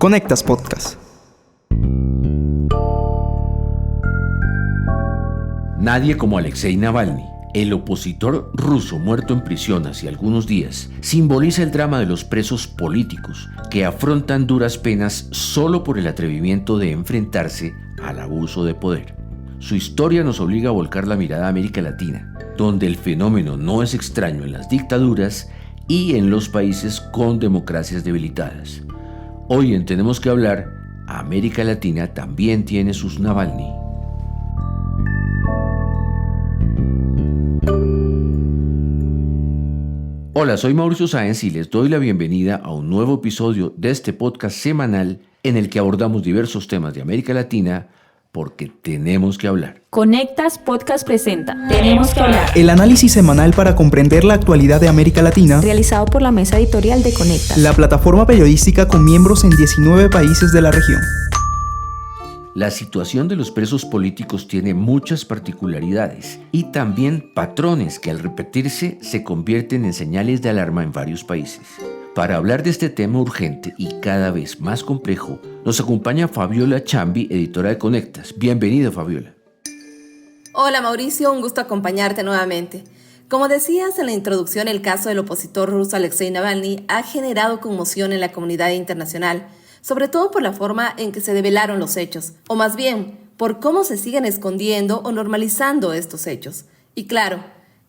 Conectas Podcast. Nadie como Alexei Navalny, el opositor ruso muerto en prisión hace algunos días, simboliza el drama de los presos políticos que afrontan duras penas solo por el atrevimiento de enfrentarse al abuso de poder. Su historia nos obliga a volcar la mirada a América Latina, donde el fenómeno no es extraño en las dictaduras y en los países con democracias debilitadas. Hoy en Tenemos que Hablar, América Latina también tiene sus Navalny. Hola, soy Mauricio Sáenz y les doy la bienvenida a un nuevo episodio de este podcast semanal en el que abordamos diversos temas de América Latina porque tenemos que hablar. Conectas Podcast presenta Tenemos que Hablar, El análisis semanal para comprender la actualidad de América Latina, realizado por la mesa editorial de Conectas, la plataforma periodística con miembros en 19 países de la región. La situación de los presos políticos tiene muchas particularidades y también patrones que al repetirse se convierten en señales de alarma en varios países. Para hablar de este tema urgente y cada vez más complejo, nos acompaña Fabiola Chambi, editora de Conectas. Bienvenida, Fabiola. Hola Mauricio, un gusto acompañarte nuevamente. Como decías en la introducción, el caso del opositor ruso Alexei Navalny ha generado conmoción en la comunidad internacional, sobre todo por la forma en que se develaron los hechos, o más bien, por cómo se siguen escondiendo o normalizando estos hechos. Y claro,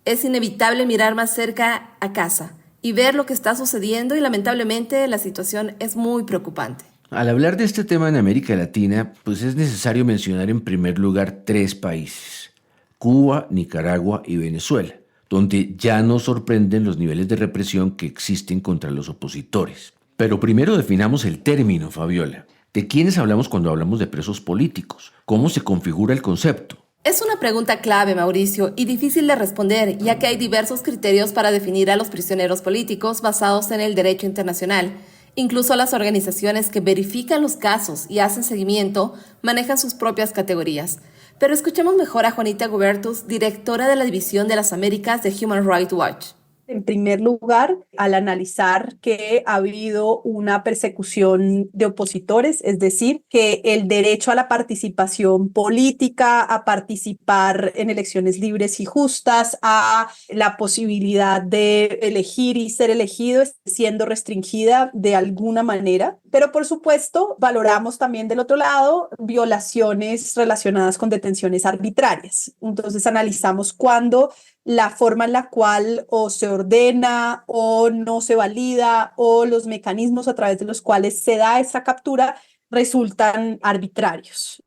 es inevitable mirar más cerca a casa y ver lo que está sucediendo y lamentablemente la situación es muy preocupante. Al hablar de este tema en América Latina, pues es necesario mencionar en primer lugar 3 países: Cuba, Nicaragua y Venezuela, donde ya nos sorprenden los niveles de represión que existen contra los opositores. Pero primero definamos el término, Fabiola. ¿De quiénes hablamos cuando hablamos de presos políticos? ¿Cómo se configura el concepto? Es una pregunta clave, Mauricio, y difícil de responder, ya que hay diversos criterios para definir a los prisioneros políticos basados en el derecho internacional. Incluso las organizaciones que verifican los casos y hacen seguimiento manejan sus propias categorías. Pero escuchemos mejor a Juanita Gubertus, directora de la División de las Américas de Human Rights Watch. En primer lugar, al analizar que ha habido una persecución de opositores, es decir, que el derecho a la participación política, a participar en elecciones libres y justas, a la posibilidad de elegir y ser elegido, está siendo restringida de alguna manera. Pero por supuesto, valoramos también del otro lado violaciones relacionadas con detenciones arbitrarias. Entonces analizamos cuándo la forma en la cual o se ordena o no se valida o los mecanismos a través de los cuales se da esa captura resultan arbitrarios.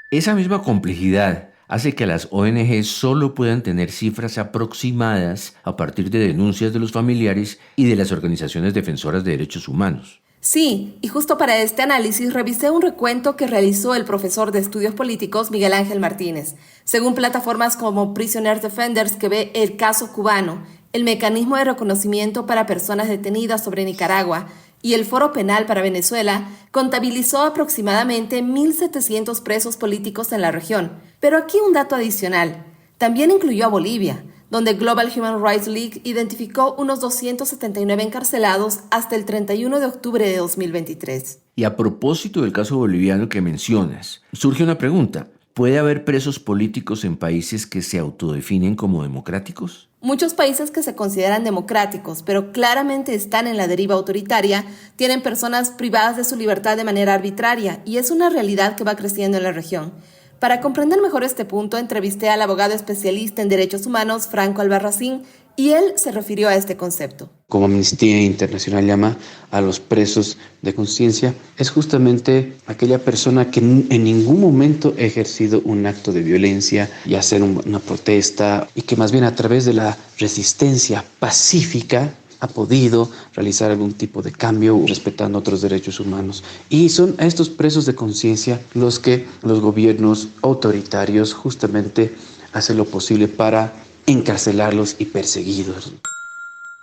Esa misma complejidad hace que las ONG solo puedan tener cifras aproximadas a partir de denuncias de los familiares y de las organizaciones defensoras de derechos humanos. Sí, y justo para este análisis revisé un recuento que realizó el profesor de estudios políticos Miguel Ángel Martínez. Según plataformas como Prisoner Defenders, que ve el caso cubano, el mecanismo de reconocimiento para personas detenidas sobre Nicaragua y el Foro Penal para Venezuela, contabilizó aproximadamente 1.700 presos políticos en la región. Pero aquí un dato adicional. También incluyó a Bolivia, donde Global Human Rights League identificó unos 279 encarcelados hasta el 31 de octubre de 2023. Y a propósito del caso boliviano que mencionas, surge una pregunta. ¿Puede haber presos políticos en países que se autodefinen como democráticos? Muchos países que se consideran democráticos, pero claramente están en la deriva autoritaria, tienen personas privadas de su libertad de manera arbitraria, y es una realidad que va creciendo en la región. Para comprender mejor este punto, entrevisté al abogado especialista en derechos humanos, Franco Albarracín, y él se refirió a este concepto. Como Amnistía Internacional llama a los presos de conciencia, es justamente aquella persona que en ningún momento ha ejercido un acto de violencia y hacer una protesta, y que más bien a través de la resistencia pacífica ha podido realizar algún tipo de cambio respetando otros derechos humanos. Y son a estos presos de conciencia los que los gobiernos autoritarios justamente hacen lo posible para encarcelarlos y perseguirlos.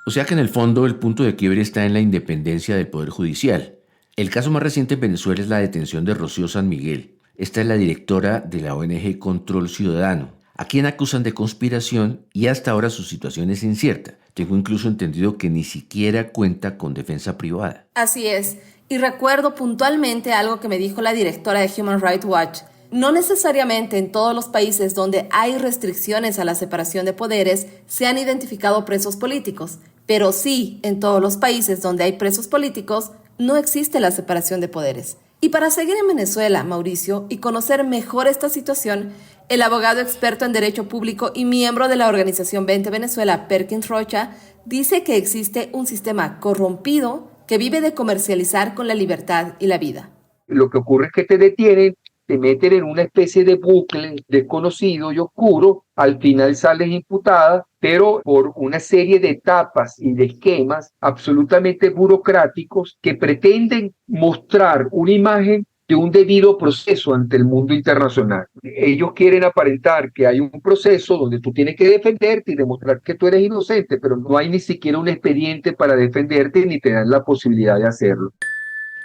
O sea que en el fondo el punto de quiebre está en la independencia del Poder Judicial. El caso más reciente en Venezuela es la detención de Rocío San Miguel. Esta es la directora de la ONG Control Ciudadano, a quien acusan de conspiración y hasta ahora su situación es incierta. Tengo incluso entendido que ni siquiera cuenta con defensa privada. Así es. Y recuerdo puntualmente algo que me dijo la directora de Human Rights Watch. No necesariamente en todos los países donde hay restricciones a la separación de poderes se han identificado presos políticos, pero sí en todos los países donde hay presos políticos no existe la separación de poderes. Y para seguir en Venezuela, Mauricio, y conocer mejor esta situación, el abogado experto en Derecho Público y miembro de la organización 20 Venezuela, Perkins Rocha, dice que existe un sistema corrompido que vive de comercializar con la libertad y la vida. Lo que ocurre es que te detienen, te meten en una especie de bucle desconocido y oscuro, al final sales imputada, pero por una serie de etapas y de esquemas absolutamente burocráticos que pretenden mostrar una imagen de un debido proceso ante el mundo internacional. Ellos quieren aparentar que hay un proceso donde tú tienes que defenderte y demostrar que tú eres inocente, pero no hay ni siquiera un expediente para defenderte ni te dan la posibilidad de hacerlo.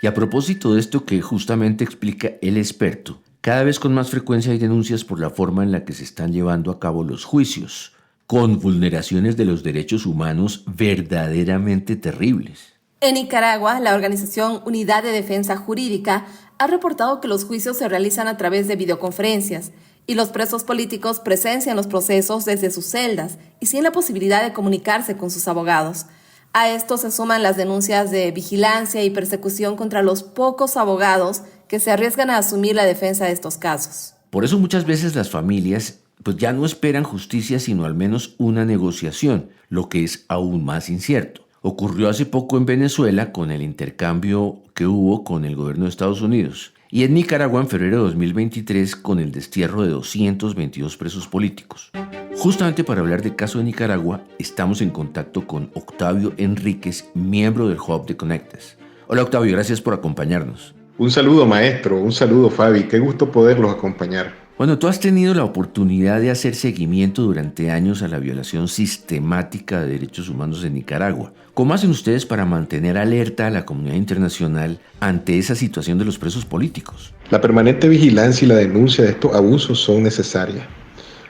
Y a propósito de esto que justamente explica el experto, cada vez con más frecuencia hay denuncias por la forma en la que se están llevando a cabo los juicios, con vulneraciones de los derechos humanos verdaderamente terribles. En Nicaragua, la organización Unidad de Defensa Jurídica ha reportado que los juicios se realizan a través de videoconferencias y los presos políticos presencian los procesos desde sus celdas y sin la posibilidad de comunicarse con sus abogados. A esto se suman las denuncias de vigilancia y persecución contra los pocos abogados que se arriesgan a asumir la defensa de estos casos. Por eso muchas veces las familias ya no esperan justicia, sino al menos una negociación, lo que es aún más incierto. Ocurrió hace poco en Venezuela con el intercambio que hubo con el gobierno de Estados Unidos y en Nicaragua en febrero de 2023 con el destierro de 222 presos políticos. Justamente para hablar del caso de Nicaragua, estamos en contacto con Octavio Enríquez, miembro del Hub de Conectas. Hola Octavio, gracias por acompañarnos. Un saludo maestro, un saludo Fabi, qué gusto poderlos acompañar. Bueno, tú has tenido la oportunidad de hacer seguimiento durante años a la violación sistemática de derechos humanos en Nicaragua. ¿Cómo hacen ustedes para mantener alerta a la comunidad internacional ante esa situación de los presos políticos? La permanente vigilancia y la denuncia de estos abusos son necesarias.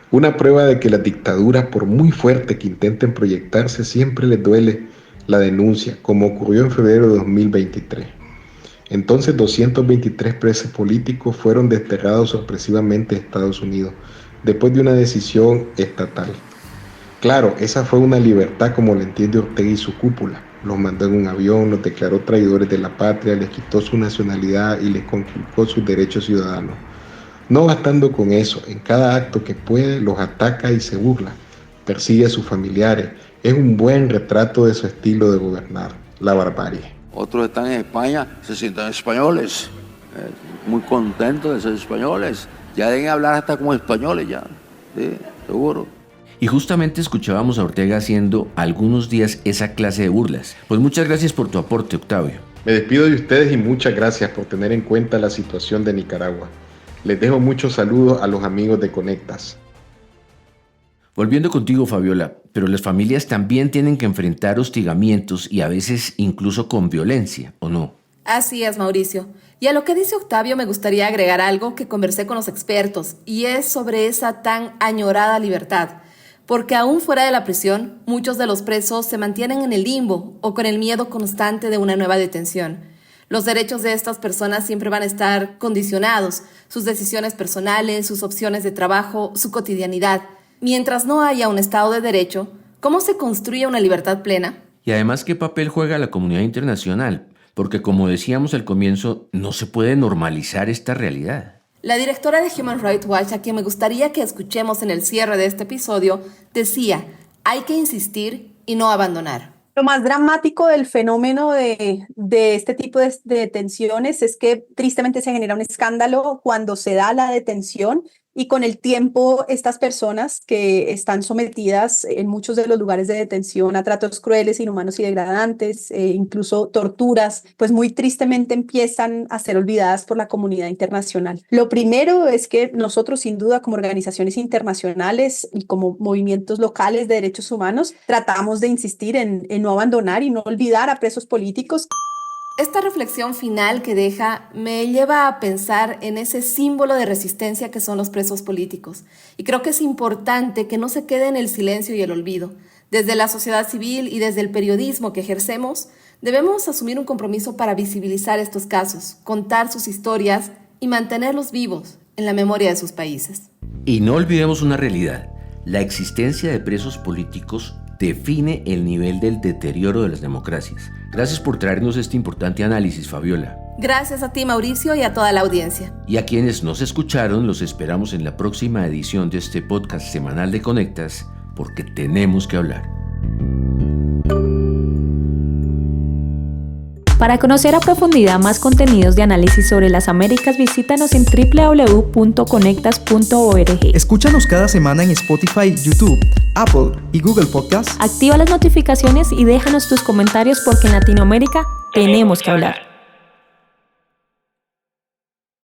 Una prueba de que las dictaduras, por muy fuerte que intenten proyectarse, siempre les duele la denuncia, como ocurrió en febrero de 2023. Entonces 223 presos políticos fueron desterrados sorpresivamente a Estados Unidos, después de una decisión estatal. Claro, esa fue una libertad como la entiende Ortega y su cúpula. Los mandó en un avión, los declaró traidores de la patria, les quitó su nacionalidad y les conculcó sus derechos ciudadanos. No bastando con eso, en cada acto que puede los ataca y se burla, persigue a sus familiares. Es un buen retrato de su estilo de gobernar, la barbarie. Otros están en España, se sienten españoles, muy contentos de ser españoles. Ya deben hablar hasta como españoles ya, sí, seguro. Y justamente escuchábamos a Ortega haciendo algunos días esa clase de burlas. Pues muchas gracias por tu aporte, Octavio. Me despido de ustedes y muchas gracias por tener en cuenta la situación de Nicaragua. Les dejo muchos saludos a los amigos de Conectas. Volviendo contigo, Fabiola, pero las familias también tienen que enfrentar hostigamientos y a veces incluso con violencia, ¿o no? Así es, Mauricio. Y a lo que dice Octavio me gustaría agregar algo que conversé con los expertos, y es sobre esa tan añorada libertad. Porque aún fuera de la prisión, muchos de los presos se mantienen en el limbo o con el miedo constante de una nueva detención. Los derechos de estas personas siempre van a estar condicionados, sus decisiones personales, sus opciones de trabajo, su cotidianidad. Mientras no haya un Estado de Derecho, ¿cómo se construye una libertad plena? Y además, ¿qué papel juega la comunidad internacional? Porque como decíamos al comienzo, no se puede normalizar esta realidad. La directora de Human Rights Watch, a quien me gustaría que escuchemos en el cierre de este episodio, decía, hay que insistir y no abandonar. Lo más dramático del fenómeno de este tipo de detenciones es que tristemente se genera un escándalo cuando se da la detención y con el tiempo estas personas que están sometidas en muchos de los lugares de detención a tratos crueles, inhumanos y degradantes, incluso torturas, pues muy tristemente empiezan a ser olvidadas por la comunidad internacional. Lo primero es que nosotros sin duda como organizaciones internacionales y como movimientos locales de derechos humanos tratamos de insistir en no abandonar y no olvidar a presos políticos. Esta reflexión final que deja me lleva a pensar en ese símbolo de resistencia que son los presos políticos. Y creo que es importante que no se quede en el silencio y el olvido. Desde la sociedad civil y desde el periodismo que ejercemos, Debemos asumir un compromiso para visibilizar estos casos, contar sus historias y mantenerlos vivos en la memoria de sus países. Y no olvidemos una realidad. La existencia de presos políticos define el nivel del deterioro de las democracias. Gracias por traernos este importante análisis, Fabiola. Gracias a ti, Mauricio, y a toda la audiencia. Y a quienes nos escucharon, los esperamos en la próxima edición de este podcast semanal de Conectas, porque tenemos que hablar. Para conocer a profundidad más contenidos de análisis sobre las Américas, visítanos en www.conectas.org. Escúchanos cada semana en Spotify, YouTube, Apple y Google Podcasts. Activa las notificaciones y déjanos tus comentarios porque en Latinoamérica tenemos que hablar.